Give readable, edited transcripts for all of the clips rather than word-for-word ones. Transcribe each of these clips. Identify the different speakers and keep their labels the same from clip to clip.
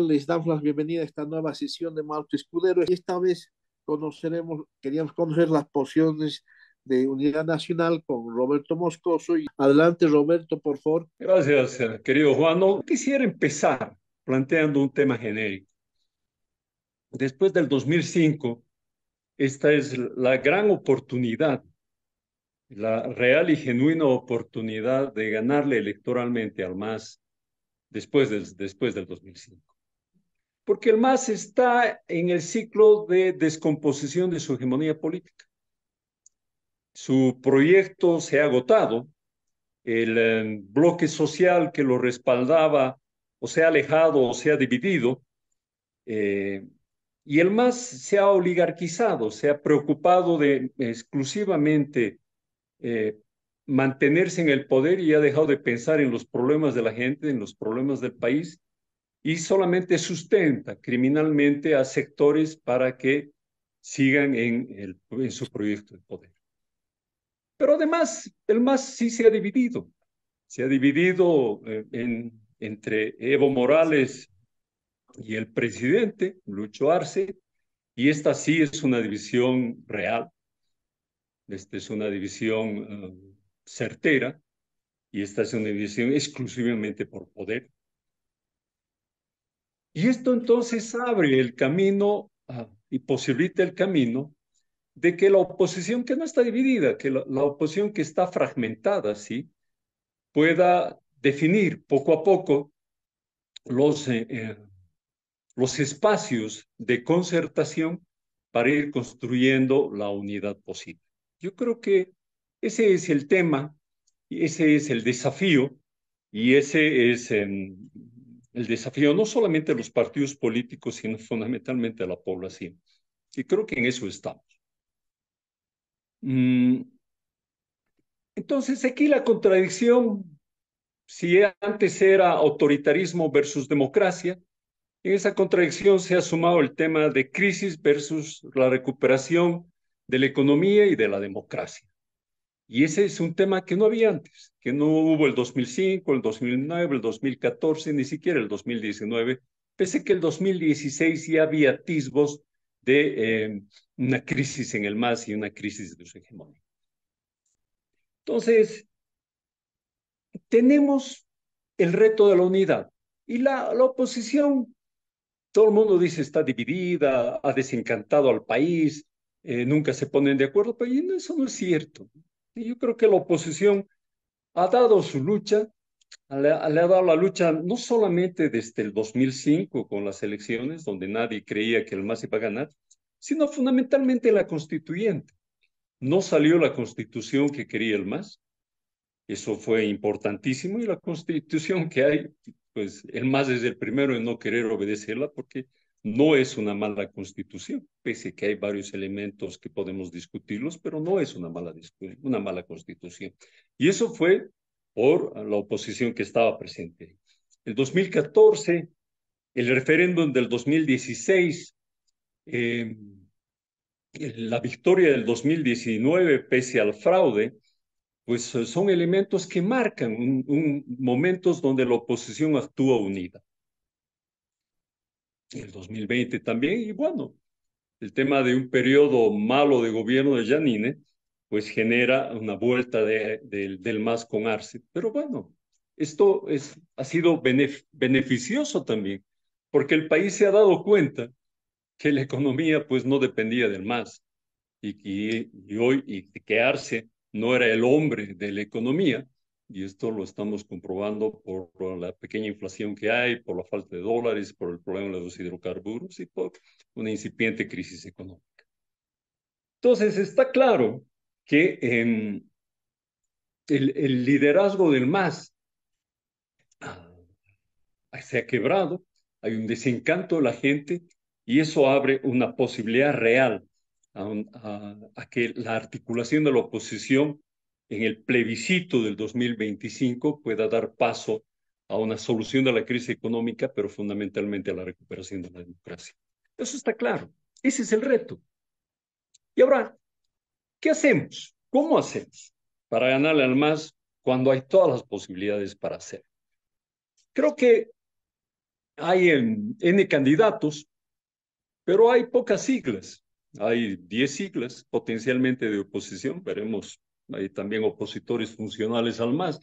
Speaker 1: Les damos la bienvenida a esta nueva sesión de Marco Escudero y esta vez queríamos conocer las posiciones de Unidad Nacional con Roberto Moscoso. Y adelante, Roberto, por favor.
Speaker 2: Gracias, querido Juan. No, quisiera empezar planteando un tema genérico. Después del 2005, esta es la gran oportunidad, la real y genuina oportunidad de ganarle electoralmente al MAS después del 2005. Porque el MAS está en el ciclo de descomposición de su hegemonía política. Su proyecto se ha agotado, el bloque social que lo respaldaba o se ha alejado o se ha dividido, eh, y el MAS se ha oligarquizado, se ha preocupado de exclusivamente eh, mantenerse en el poder y ha dejado de pensar en los problemas de la gente, en los problemas del país, y solamente sustenta criminalmente a sectores para que sigan en su proyecto de poder. Pero además, el MAS sí se ha dividido entre Evo Morales y el presidente, Lucho Arce, y esta sí es una división real, esta es una división certera, y esta es una división exclusivamente por poder. Y esto entonces abre el camino y posibilita el camino de que la oposición que no está dividida, que la oposición que está fragmentada, ¿sí?, pueda definir poco a poco los, eh, eh, los espacios de concertación para ir construyendo la unidad posible. Yo creo que ese es el tema, y ese es el desafío, y ese es el desafío no solamente de los partidos políticos, sino fundamentalmente de la población. Y creo que en eso estamos. Mm, entonces, aquí la contradicción, si antes era autoritarismo versus democracia, en esa contradicción se ha sumado el tema de crisis versus la recuperación de la economía y de la democracia. Y ese es un tema que no había antes, que no hubo el 2005, el 2009, el 2014, ni siquiera el 2019, pese a que el 2016 ya había atisbos de una crisis en el MAS y una crisis de su hegemonía. Entonces, tenemos el reto de la unidad y la oposición. Todo el mundo dice está dividida, ha desencantado al país, nunca se ponen de acuerdo, pero eso no es cierto. Y yo creo que la oposición ha dado su lucha, le ha dado la lucha no solamente desde el 2005 con las elecciones, donde nadie creía que el MAS iba a ganar, sino fundamentalmente la constituyente. No salió la constitución que quería el MAS, eso fue importantísimo, y la constitución que hay, pues el MAS es el primero en no querer obedecerla porque no es una mala constitución, pese a que hay varios elementos que podemos discutirlos, pero no es una mala constitución. Y eso fue por la oposición que estaba presente. El 2014, el referéndum del 2016, eh, la victoria del 2019, pese al fraude, pues son elementos que marcan momentos donde la oposición actúa unida. El 2020 también, y bueno, el tema de un periodo malo de gobierno de Janine, pues genera una vuelta del MAS con Arce. Pero bueno, esto ha sido beneficioso también, porque el país se ha dado cuenta que la economía pues no dependía del MAS y que Arce no era el hombre de la economía, y esto lo estamos comprobando por la pequeña inflación que hay, por la falta de dólares, por el problema de los hidrocarburos y por una incipiente crisis económica. Entonces, está claro que el liderazgo del MAS se ha quebrado, hay un desencanto de la gente y eso abre una posibilidad real a que la articulación de la oposición en el plebiscito del 2025 pueda dar paso a una solución de la crisis económica, pero fundamentalmente a la recuperación de la democracia. Eso está claro. Ese es el reto. Y ahora, ¿qué hacemos? ¿Cómo hacemos para ganarle al MAS cuando hay todas las posibilidades para hacerlo? Creo que hay N candidatos, pero hay pocas siglas. Hay 10 siglas potencialmente de oposición. Veremos, hay también opositores funcionales al MAS.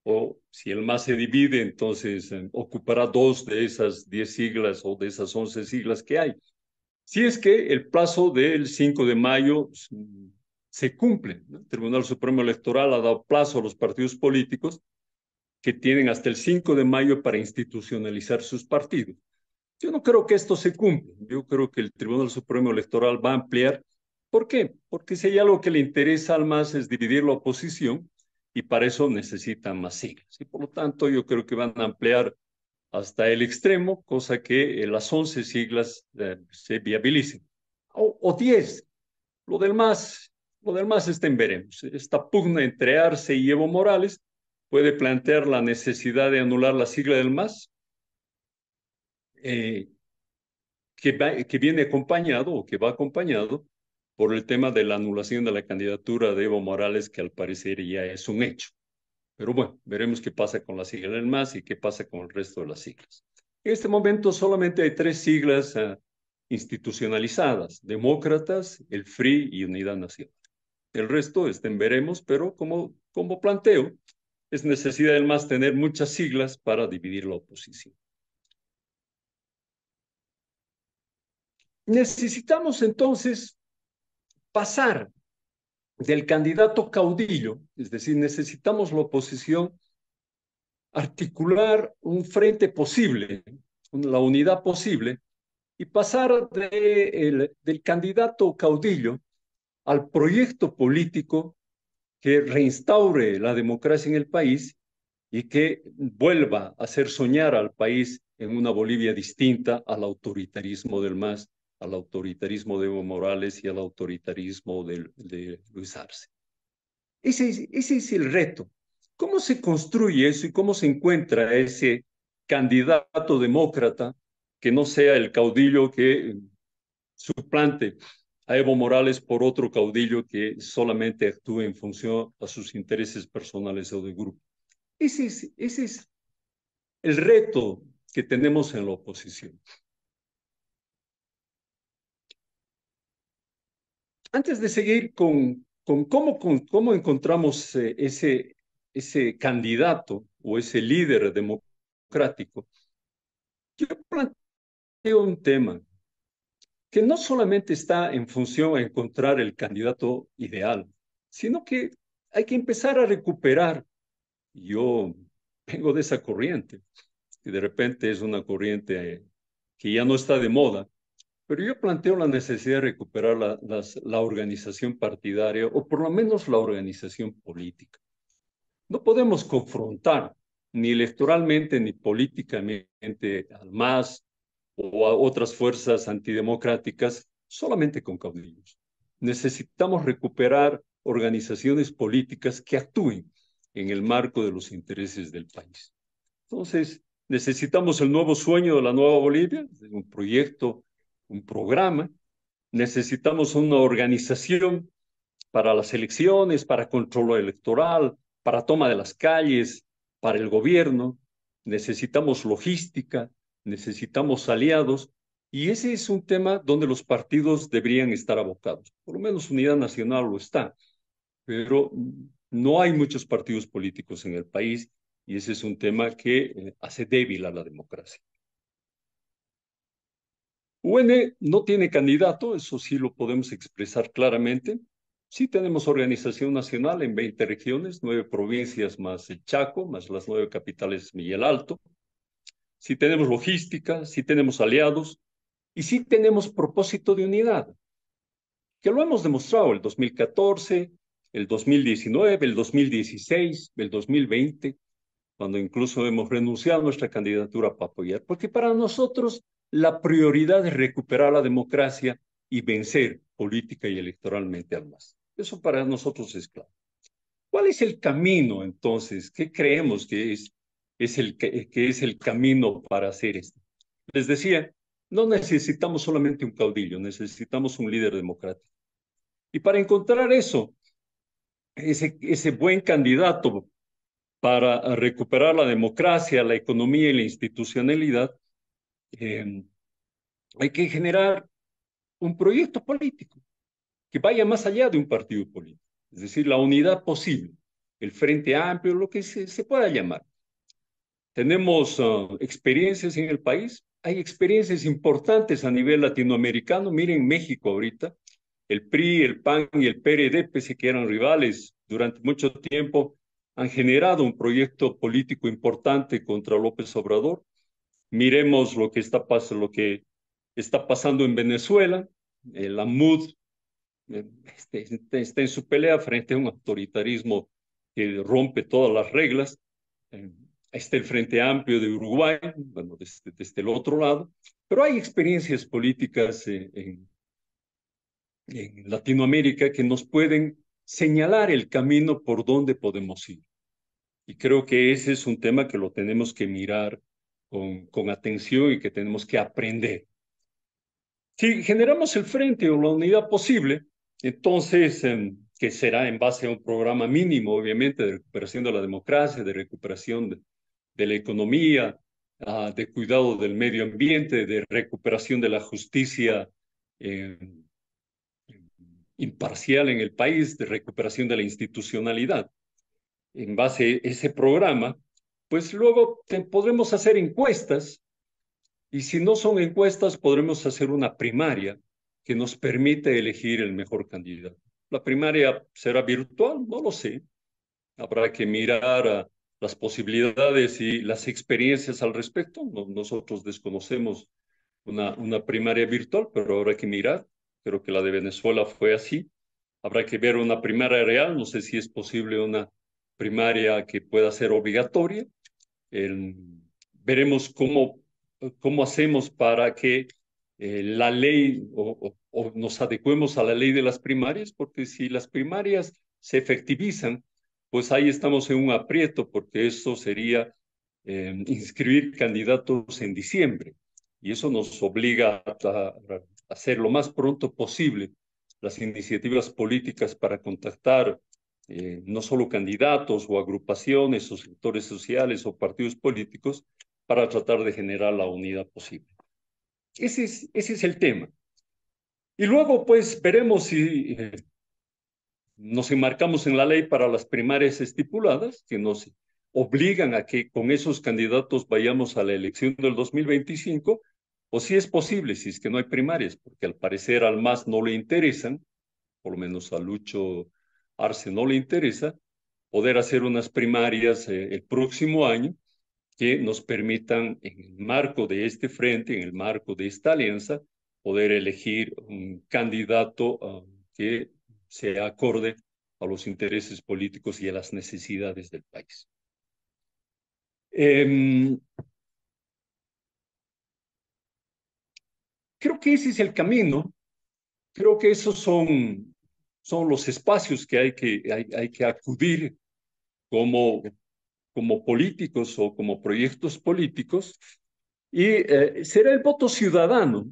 Speaker 2: O si el MAS se divide, entonces ocupará 2 de esas 10 siglas o de esas 11 siglas que hay. Si es que el plazo del 5 de mayo se cumple, ¿no? El Tribunal Supremo Electoral ha dado plazo a los partidos políticos que tienen hasta el 5 de mayo para institucionalizar sus partidos. Yo no creo que esto se cumpla. Yo creo que el Tribunal Supremo Electoral va a ampliar. ¿Por qué? Porque si hay algo que le interesa al MAS es dividir la oposición y para eso necesitan más siglas. Y por lo tanto, yo creo que van a ampliar hasta el extremo, cosa que las 11 siglas se viabilicen. O 10. Lo del MAS está en veremos. Esta pugna entre Arce y Evo Morales puede plantear la necesidad de anular la sigla del MAS, eh, que viene acompañado o que va acompañado por el tema de la anulación de la candidatura de Evo Morales, que al parecer ya es un hecho. Pero bueno, veremos qué pasa con la sigla del MAS y qué pasa con el resto de las siglas. En este momento solamente hay 3 siglas institucionalizadas: Demócratas, el FRI y Unidad Nacional. El resto está en veremos, pero como planteo, es necesidad del MAS tener muchas siglas para dividir la oposición. Necesitamos entonces pasar del candidato caudillo, es decir, necesitamos la oposición articular un frente posible, la unidad posible, y pasar del candidato caudillo al proyecto político que reinstaure la democracia en el país y que vuelva a hacer soñar al país en una Bolivia distinta al autoritarismo del MAS, al autoritarismo de Evo Morales y al autoritarismo de Luis Arce. Ese es el reto. ¿Cómo se construye eso y cómo se encuentra ese candidato demócrata que no sea el caudillo que suplante a Evo Morales por otro caudillo que solamente actúe en función a sus intereses personales o de grupo? Ese es el reto que tenemos en la oposición. Antes de seguir con cómo encontramos ese candidato o ese líder democrático, yo planteo un tema que no solamente está en función a encontrar el candidato ideal, sino que hay que empezar a recuperar. Yo vengo de esa corriente, y de repente es una corriente que ya no está de moda, pero yo planteo la necesidad de recuperar la organización partidaria o por lo menos la organización política. No podemos confrontar ni electoralmente ni políticamente al MAS o a otras fuerzas antidemocráticas solamente con caudillos. Necesitamos recuperar organizaciones políticas que actúen en el marco de los intereses del país. Entonces, necesitamos el nuevo sueño de la nueva Bolivia, un proyecto, un programa. Necesitamos una organización para las elecciones, para control electoral, para toma de las calles, para el gobierno. Necesitamos logística, necesitamos aliados, y ese es un tema donde los partidos deberían estar abocados. Por lo menos Unidad Nacional lo está, pero no hay muchos partidos políticos en el país y ese es un tema que hace débil a la democracia. UN no tiene candidato, eso sí lo podemos expresar claramente. Sí tenemos organización nacional en 20 regiones, 9 provincias más el Chaco, más las 9 capitales Miguel Alto. Sí tenemos logística, sí tenemos aliados y sí tenemos propósito de unidad, que lo hemos demostrado el 2014, el 2019, el 2016, el 2020, cuando incluso hemos renunciado a nuestra candidatura para apoyar, porque para nosotros la prioridad es recuperar la democracia y vencer política y electoralmente al MAS. Eso para nosotros es claro. ¿Cuál es el camino entonces? ¿Qué creemos que es el camino para hacer esto? Les decía, no necesitamos solamente un caudillo, necesitamos un líder democrático. Y para encontrar eso, ese buen candidato para recuperar la democracia, la economía y la institucionalidad, Eh, hay que generar un proyecto político que vaya más allá de un partido político, es decir, la unidad posible, el Frente Amplio, lo que se pueda llamar. Tenemos experiencias en el país, hay experiencias importantes a nivel latinoamericano. Miren México ahorita, el PRI, el PAN y el PRD, pese a que eran rivales durante mucho tiempo, han generado un proyecto político importante contra López Obrador. Miremos lo que está pasando en Venezuela. La MUD está en su pelea frente a un autoritarismo que rompe todas las reglas. Eh, Está el Frente Amplio de Uruguay, bueno, desde el otro lado, pero hay experiencias políticas en Latinoamérica que nos pueden señalar el camino por donde podemos ir. Y creo que ese es un tema que lo tenemos que mirar con atención y que tenemos que aprender. Si generamos el frente o la unidad posible, entonces, que será en base a un programa mínimo, obviamente, de recuperación de la democracia, de recuperación de la economía, de cuidado del medio ambiente, de recuperación de la justicia eh, imparcial en el país, de recuperación de la institucionalidad. En base a ese programa, pues luego podremos hacer encuestas y si no son encuestas, podremos hacer una primaria que nos permite elegir el mejor candidato. La primaria será virtual, no lo sé. Habrá que mirar las posibilidades y las experiencias al respecto. Nosotros desconocemos una primaria virtual, pero habrá que mirar. Creo que la de Venezuela fue así. Habrá que ver una primaria real. No sé si es posible una primaria que pueda ser obligatoria. El, veremos cómo hacemos para que la ley o nos adecuemos a la ley de las primarias, porque si las primarias se efectivizan, pues ahí estamos en un aprieto, porque eso sería inscribir candidatos en diciembre. Y eso nos obliga a hacer lo más pronto posible las iniciativas políticas para contactar no solo candidatos o agrupaciones o sectores sociales o partidos políticos para tratar de generar la unidad posible. Ese es el tema. Y luego, pues, veremos si nos enmarcamos en la ley para las primarias estipuladas, que nos obligan a que con esos candidatos vayamos a la elección del 2025, o si es posible, si es que no hay primarias, porque al parecer al MAS no le interesan, por lo menos a Lucho Arce no le interesa, poder hacer unas primarias el próximo año que nos permitan, en el marco de este frente, en el marco de esta alianza, poder elegir un candidato que sea acorde a los intereses políticos y a las necesidades del país. Creo que ese es el camino, creo que esos son los espacios que hay que acudir como, como políticos o como proyectos políticos, y será el voto ciudadano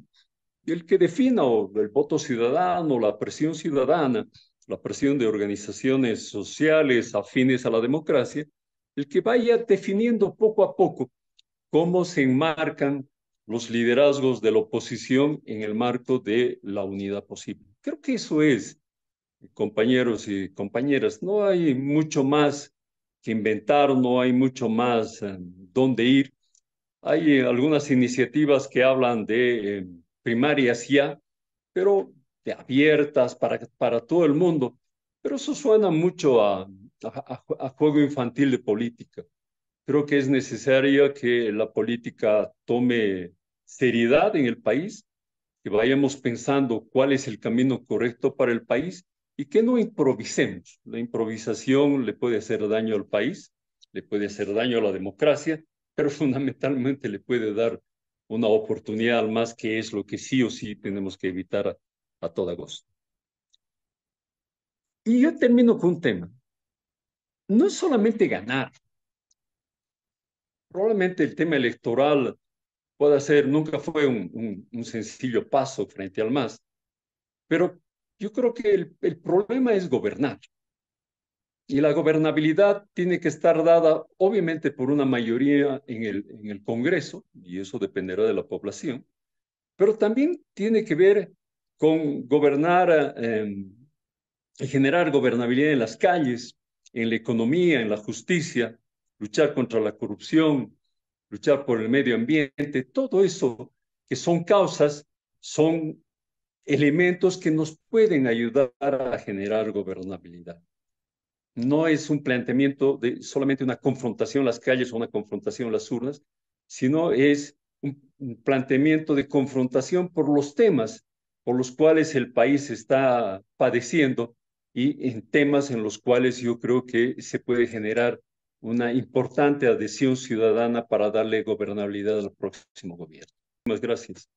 Speaker 2: el que defina o el voto ciudadano, la presión ciudadana, la presión de organizaciones sociales afines a la democracia, el que vaya definiendo poco a poco cómo se enmarcan los liderazgos de la oposición en el marco de la unidad posible. Creo que eso es, compañeros y compañeras, no hay mucho más que inventar, no hay mucho más dónde ir. Hay algunas iniciativas que hablan de primarias ya, pero de abiertas para todo el mundo. Pero eso suena mucho a juego infantil de política. Creo que es necesario que la política tome seriedad en el país, que vayamos pensando cuál es el camino correcto para el país y que no improvisemos. La improvisación le puede hacer daño al país, le puede hacer daño a la democracia, pero fundamentalmente le puede dar una oportunidad más, que es lo que sí o sí tenemos que evitar a toda costa. Y yo termino con un tema. No es solamente ganar. Probablemente el tema electoral pueda ser, nunca fue un sencillo paso frente al MAS, pero yo creo que el problema es gobernar. Y la gobernabilidad tiene que estar dada, obviamente, por una mayoría en el Congreso, y eso dependerá de la población, pero también tiene que ver con gobernar y generar gobernabilidad en las calles, en la economía, en la justicia, luchar contra la corrupción, luchar por el medio ambiente, todo eso que son causas, son elementos que nos pueden ayudar a generar gobernabilidad. No es un planteamiento de solamente una confrontación en las calles o una confrontación en las urnas, sino es un planteamiento de confrontación por los temas por los cuales el país está padeciendo y en temas en los cuales yo creo que se puede generar una importante adhesión ciudadana para darle gobernabilidad al próximo gobierno. Muchas gracias.